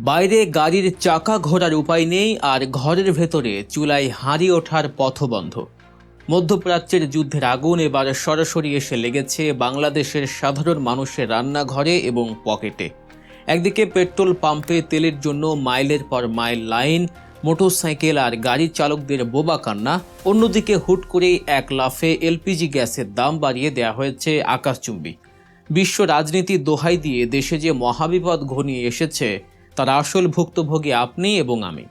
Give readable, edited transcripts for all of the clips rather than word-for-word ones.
বাইরে গাড়ির চাকা ঘোরার উপায় নেই, আর ঘরের ভেতরে চুলায় হাঁড়ি ওঠার পথবন্ধ। মধ্যপ্রাচ্যের যুদ্ধের আগুন এবার সরাসরি এসে লেগেছে বাংলাদেশের সাধারণ মানুষের রান্নাঘরে এবং পকেটে। একদিকে পেট্রোল পাম্পে তেলের জন্য মাইলের পর মাইল লাইন, মোটরসাইকেল আর গাড়ির চালকদের বোবা কান্না। অন্যদিকে হুট করেই এক লাফে এলপিজি গ্যাসের দাম বাড়িয়ে দেওয়া হয়েছে আকাশচুম্বী। বিশ্ব রাজনীতির দোহাই দিয়ে দেশে যে মহাবিপদ ঘনিয়ে এসেছে তার আসল ভুক্তভোগী আপনি এবং আমি।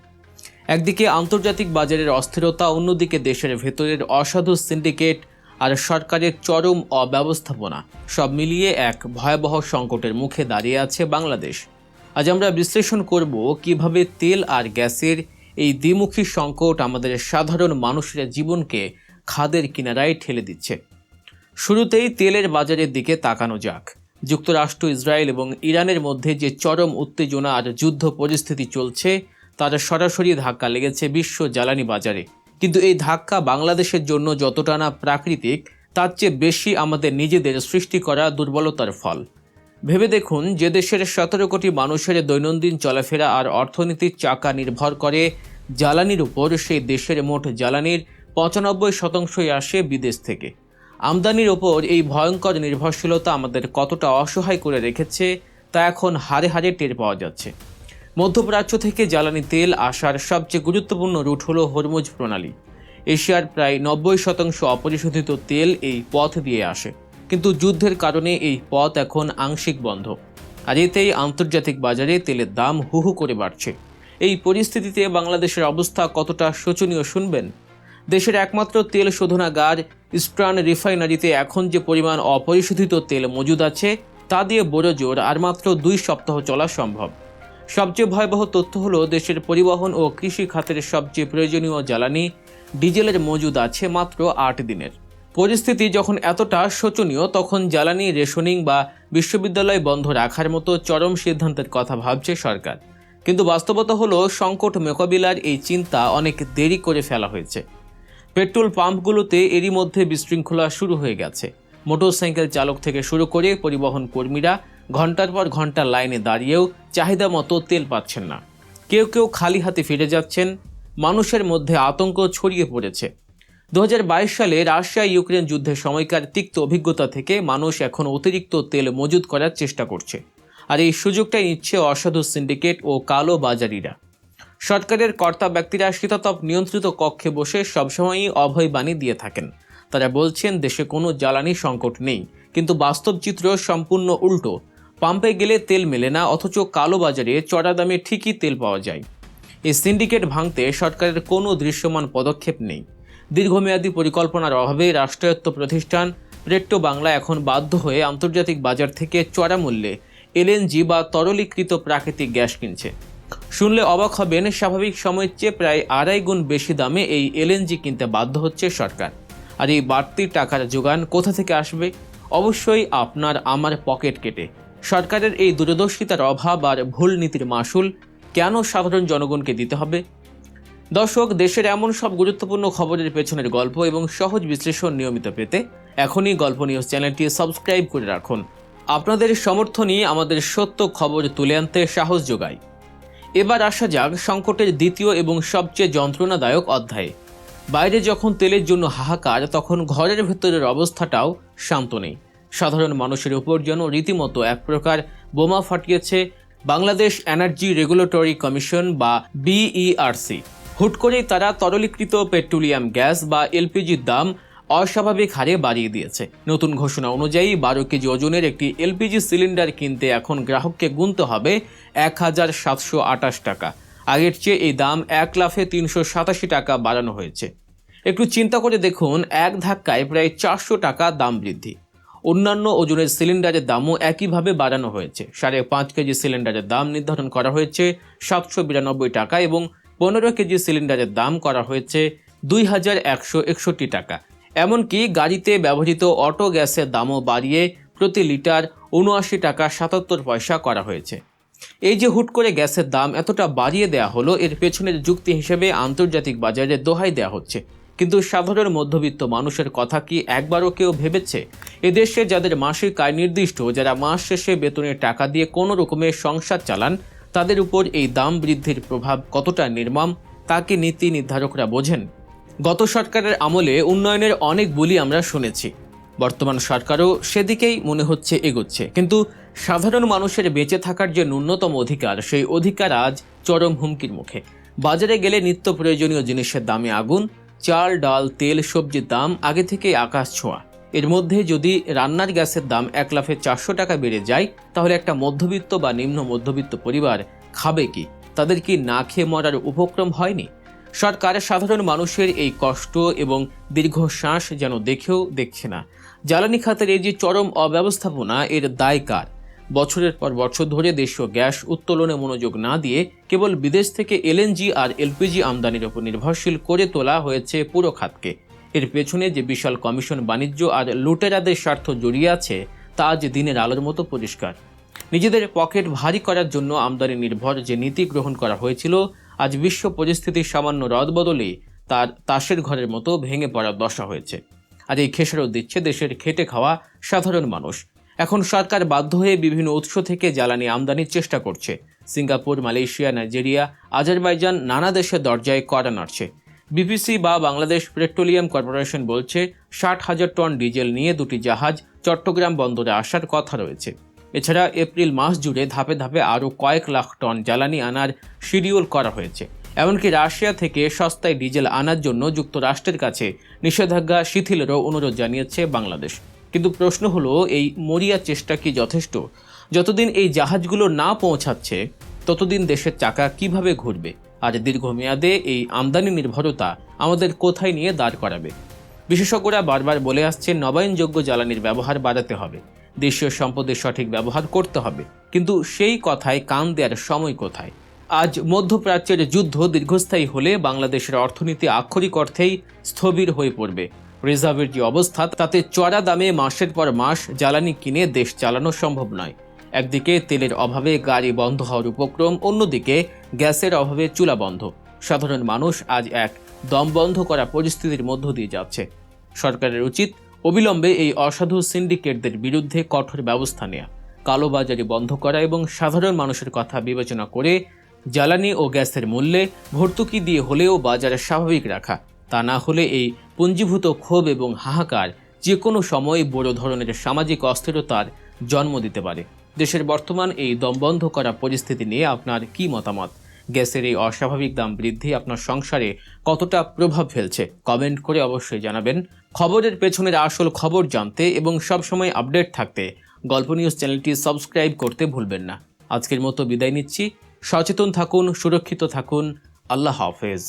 একদিকে আন্তর্জাতিক বাজারের অস্থিরতা, অন্যদিকে দেশের ভেতরের অসাধু সিন্ডিকেট আর সরকারের চরম অব্যবস্থাপনা, সব মিলিয়ে এক ভয়াবহ সংকটের মুখে দাঁড়িয়ে আছে বাংলাদেশ। আজ আমরা বিশ্লেষণ করব কিভাবে তেল আর গ্যাসের এই দ্বিমুখী সংকট আমাদের সাধারণ মানুষের জীবনকে খাদের কিনারায় ঠেলে দিচ্ছে। শুরুতেই তেলের বাজারের দিকে তাকানো যাক। যুক্তরাষ্ট্র, ইসরায়েল এবং ইরানের মধ্যে যে চরম উত্তেজনা আর যুদ্ধ পরিস্থিতি চলছে তার সরাসরি ধাক্কা লেগেছে বিশ্ব জ্বালানি বাজারে। কিন্তু এই ধাক্কা বাংলাদেশের জন্য যতটা না প্রাকৃতিক, তার চেয়ে বেশি আমাদের নিজেদের সৃষ্টি করা দুর্বলতার ফল। ভেবে দেখুন, যে দেশের 17 কোটি মানুষের দৈনন্দিন চলাফেরা আর অর্থনীতির চাকা নির্ভর করে জ্বালানির উপর, সেই দেশের মোট জ্বালানির 95% আসে বিদেশ থেকে। আমদানির ওপর এই ভয়ঙ্কর নির্ভরশীলতা আমাদের কতটা অসহায় করে রেখেছে তা এখন হাড়ে হাড়ে টের পাওয়া যাচ্ছে। মধ্যপ্রাচ্য থেকে জ্বালানি তেল আসার সবচেয়ে গুরুত্বপূর্ণ রুট হল হরমুজ প্রণালী। এশিয়ার প্রায় 90% অপরিশোধিত তেল এই পথ দিয়ে আসে, কিন্তু যুদ্ধের কারণে এই পথ এখন আংশিক বন্ধ। আর এতেই আন্তর্জাতিক বাজারে তেলের দাম হু হু করে বাড়ছে। এই পরিস্থিতিতে বাংলাদেশের অবস্থা কতটা শোচনীয় শুনবেন। দেশের একমাত্র তেল শোধনাগার ইস্টার্ন রিফাইনারিতে এখন যে পরিমাণ অপরিশোধিত তেল মজুদ আছে তা দিয়ে বড় জোর আর মাত্র 2 সপ্তাহ চলা সম্ভব। সবচেয়ে ভয়াবহ তথ্য হলো, দেশের পরিবহন ও কৃষি খাতের সবচেয়ে প্রয়োজনীয় জ্বালানি ডিজেলের মজুদ আছে মাত্র 8 দিনের। পরিস্থিতি যখন এতটা শোচনীয়, তখন জ্বালানি রেশনিং বা বিশ্ববিদ্যালয় বন্ধ রাখার মতো চরম সিদ্ধান্তের কথা ভাবছে সরকার। কিন্তু বাস্তবতা হলো, সংকট মোকাবিলার এই চিন্তা অনেক দেরি করে ফেলা হয়েছে। পেট্রোল পাম্পগুলোতে এরই মধ্যে বিশৃঙ্খলা শুরু হয়ে গেছে। মোটরসাইকেল চালক থেকে শুরু করে পরিবহন কর্মীরা ঘন্টার পর ঘন্টা লাইনে দাঁড়িয়েও চাহিদা মতো তেল পাচ্ছেন না। কেউ কেউ খালি হাতে ফিরে যাচ্ছেন। মানুষের মধ্যে আতঙ্ক ছড়িয়ে পড়েছে। 2022 সালে রাশিয়া ইউক্রেন যুদ্ধের সময়কার তিক্ত অভিজ্ঞতা থেকে মানুষ এখন অতিরিক্ত তেল মজুদ করার চেষ্টা করছে, আর এই সুযোগটাই নিচ্ছে অসাধু সিন্ডিকেট ও কালো বাজারিরা। সরকারের কর্তা ব্যক্তিরা শীতাতপ নিয়ন্ত্রিত কক্ষে বসে সবসময়ই অভয় বাণী দিয়ে থাকেন। তারা বলছেন দেশে কোনো জ্বালানি সংকট নেই, কিন্তু বাস্তব চিত্র সম্পূর্ণ উল্টো। পাম্পে গেলে তেল মেলে না, অথচ কালো বাজারে চড়া দামে ঠিকই তেল পাওয়া যায়। এই সিন্ডিকেট ভাঙতে সরকারের কোনো দৃশ্যমান পদক্ষেপ নেই। দীর্ঘমেয়াদী পরিকল্পনার অভাবে রাষ্ট্রায়ত্ত প্রতিষ্ঠান পেট্রো বাংলা এখন বাধ্য হয়ে আন্তর্জাতিক বাজার থেকে চড়া মূল্যে এলএনজি বা তরলীকৃত প্রাকৃতিক গ্যাস কিনছে। শুনলে অবাক হবেন, স্বাভাবিক সময়ের চেয়ে প্রায় 2.5 গুণ বেশি দামে এই এলএনজি কিনতে বাধ্য হচ্ছে সরকার। আর এই বাড়তি টাকার যোগান কোথা থেকে আসবে? অবশ্যই আপনার আমার পকেট কেটে। সরকারের এই দূরদর্শিতার অভাব আর ভুল নীতির মাসুল কেন সাধারণ জনগণকে দিতে হবে? দর্শক, দেশের এমন সব গুরুত্বপূর্ণ খবরের পেছনের গল্প এবং সহজ বিশ্লেষণ নিয়মিত পেতে এখনই গল্প নিউজ চ্যানেলটি সাবস্ক্রাইব করে রাখুন। আপনাদের সমর্থনই আমাদের সত্য খবর তুলে আনতে সাহস যোগায়। এবার আসা যাক সংকটের দ্বিতীয় এবং সবচেয়ে যন্ত্রণাদায়ক অধ্যায়ে। বাইরে যখন তেলের জন্য হাহাকার, তখন ঘরের ভেতরের অবস্থাটাও শান্ত নেই। সাধারণ মানুষের উপর যেন রীতিমতো এক প্রকার বোমা ফাটিয়েছে বাংলাদেশ এনার্জি রেগুলেটরি কমিশন বা বিইআরসি। হুট করেই তারা তরলীকৃত পেট্রোলিয়াম গ্যাস বা এলপিজির দাম অস্বাভাবিক হারে বাড়িয়ে দিয়েছে। নতুন ঘোষণা অনুযায়ী 12 কেজি ওজনের একটি এলপিজি সিলিন্ডার কিনতে এখন গ্রাহককে গুনতে হবে 1728 টাকা। আগের চেয়ে এই দাম 1,0387 টাকা বাড়ানো হয়েছে। একটু চিন্তা করে দেখুন, এক ধাক্কায় প্রায় 400 টাকা দাম বৃদ্ধি। অন্যান্য ওজনের সিলিন্ডারের দামও একইভাবে বাড়ানো হয়েছে। 5.5 কেজি সিলিন্ডারের দাম নির্ধারণ করা হয়েছে 792 টাকা এবং 15 কেজি সিলিন্ডারের দাম করা হয়েছে 2161 টাকা। এমনকি গাড়িতে ব্যবহৃত অটো গ্যাসের দামও বাড়িয়ে প্রতি লিটার 79 টাকা 77 পয়সা করা হয়েছে। এই যে হুট করে গ্যাসের দাম এতটা বাড়িয়ে দেওয়া হলো, এর পেছনের যুক্তি হিসেবে আন্তর্জাতিক বাজারে দোহাই দেওয়া হচ্ছে। কিন্তু সাধারণ মধ্যবিত্ত মানুষের কথা কি একবারও কেউ ভেবেছে? এদেশে যাদের মাসিক আয় নির্দিষ্ট, যারা মাস শেষে বেতনের টাকা দিয়ে কোনো রকমের সংসার চালান, তাদের উপর এই দাম বৃদ্ধির প্রভাব কতটা নির্মম তা কি নীতি নির্ধারকরা বোঝেন? গত সরকারের আমলে উন্নয়নের অনেক বলি আমরা শুনেছি, বর্তমান সরকারও সেদিকেই মনে হচ্ছে এগোচ্ছে, কিন্তু সাধারণ মানুষের বেঁচে থাকার যে ন্যূনতম অধিকার, সেই অধিকার আজ চরম হুমকির মুখে। বাজারে গেলে নিত্য প্রয়োজনীয় জিনিসের দামে আগুন, চাল, ডাল, তেল, সবজির দাম আগে থেকেই আকাশ ছোঁয়া। এর মধ্যে যদি রান্নার গ্যাসের দাম 1 লাফে 400 টাকা বেড়ে যায়, তাহলে একটা মধ্যবিত্ত বা নিম্ন মধ্যবিত্ত পরিবার খাবে কি? তাদের কি না খেয়ে মরার উপক্রম হয়নি? সরকার সাধারণ মানুষের এই কষ্ট এবং দীর্ঘশ্বাস যেন দেখেও দেখছে না। জ্বালানি খাতের এই যে চরম অব্যবস্থাপনা, এর দায় কার? বছরের পর বছর ধরে দেশীয় গ্যাস উত্তোলনে মনোযোগ না দিয়ে কেবল বিদেশ থেকে এলএনজি আর এলপিজি আমদানির উপর নির্ভরশীল করে তোলা হয়েছে পুরো খাতকে। এর পেছনে যে বিশাল কমিশন, বাণিজ্য আর লুটেরাদের স্বার্থ জড়িয়ে আছে, তা আজ দিনের আলোর মতো পরিষ্কার। নিজেদের পকেট ভারী করার জন্য আমদানি নির্ভর যে নীতি গ্রহণ করা হয়েছিল, আজ বিশ্ব পরিস্থিতির সামান্য রদবদলেই তার তাসের ঘরের মতো ভেঙে পড়ার দশা হয়েছে। আর এই খেসারত দিচ্ছে দেশের খেটে খাওয়া সাধারণ মানুষ। এখন সরকার বাধ্য হয়ে বিভিন্ন উৎস থেকে জ্বালানি আমদানির চেষ্টা করছে। সিঙ্গাপুর, মালয়েশিয়া, নাইজেরিয়া, আজারবাইজান, নানা দেশের দরজায় কড়া নাড়ছে। বিপিসি বা বাংলাদেশ পেট্রোলিয়াম কর্পোরেশন বলছে 60,000 টন ডিজেল নিয়ে 2টি জাহাজ চট্টগ্রাম বন্দরে আসার কথা রয়েছে। এছাড়া এপ্রিল মাস জুড়ে ধাপে ধাপে আরও কয়েক লাখ টন জ্বালানি আনার শিডিউল করা হয়েছে। এমনকি রাশিয়া থেকে সস্তায় ডিজেল আনার জন্য যুক্তরাষ্ট্রের কাছে নিষেধাজ্ঞা শিথিলেরও অনুরোধ জানিয়েছে বাংলাদেশ। কিন্তু প্রশ্ন হলো, এই মরিয়া চেষ্টা কি যথেষ্ট? যতদিন এই জাহাজগুলো না পৌঁছাচ্ছে, ততদিন দেশের চাকা কিভাবে ঘুরবে? আর দীর্ঘমেয়াদে এই আমদানি নির্ভরতা আমাদের কোথায় নিয়ে দাঁড় করাবে? বিশেষজ্ঞরা বারবার বলে আসছেন, নবায়নযোগ্য জ্বালানির ব্যবহার বাড়াতে হবে, দেশীয় সম্পদের সঠিক ব্যবহার করতে হবে, কিন্তু সেই কথায় কান দেওয়ার সময় কোথায়? আজ মধ্যপ্রাচ্যের যুদ্ধ দীর্ঘস্থায়ী হলে বাংলাদেশের অর্থনীতি আক্ষরিক অর্থেই স্থবির হয়ে পড়বে। রিজার্ভের যে অবস্থা, তাতে চড়া দামে মাসের পর মাস জ্বালানি কিনে দেশ চালানো সম্ভব নয়। একদিকে তেলের অভাবে গাড়ি বন্ধ হওয়ার উপক্রম, অন্যদিকে গ্যাসের অভাবে চুলা বন্ধ। সাধারণ মানুষ আজ এক দম বন্ধ করা পরিস্থিতির মধ্য দিয়ে যাচ্ছে। সরকারের উচিত অবিলম্বে এই অসাধু সিন্ডিকেটদের বিরুদ্ধে কঠোর ব্যবস্থা নেওয়া, কালোবাজারি বন্ধ করা এবং সাধারণ মানুষের কথা বিবেচনা করে জ্বালানি ও গ্যাসের মূল্যে ভর্তুকি দিয়ে হলেও বাজারে স্বাভাবিক রাখা। তা না হলে এই পুঞ্জীভূত ক্ষোভ এবং হাহাকার যে কোনো সময় বড় ধরনের সামাজিক অস্থিরতার জন্ম দিতে পারে। দেশের বর্তমান এই দমবন্ধ করা পরিস্থিতি নিয়ে আপনার কি মতামত? গ্যাসের এই অস্বাভাবিক দাম বৃদ্ধি আপনার সংসারে কতটা প্রভাব ফেলছে? কমেন্ট করে অবশ্যই জানাবেন। খবরের পেছনের আসল খবর জানতে এবং সবসময় আপডেট থাকতে গল্প নিউজ চ্যানেলটি সাবস্ক্রাইব করতে ভুলবেন না। আজকের মতো বিদায় নিচ্ছি। সচেতন থাকুন, সুরক্ষিত থাকুন। আল্লাহ হাফেজ।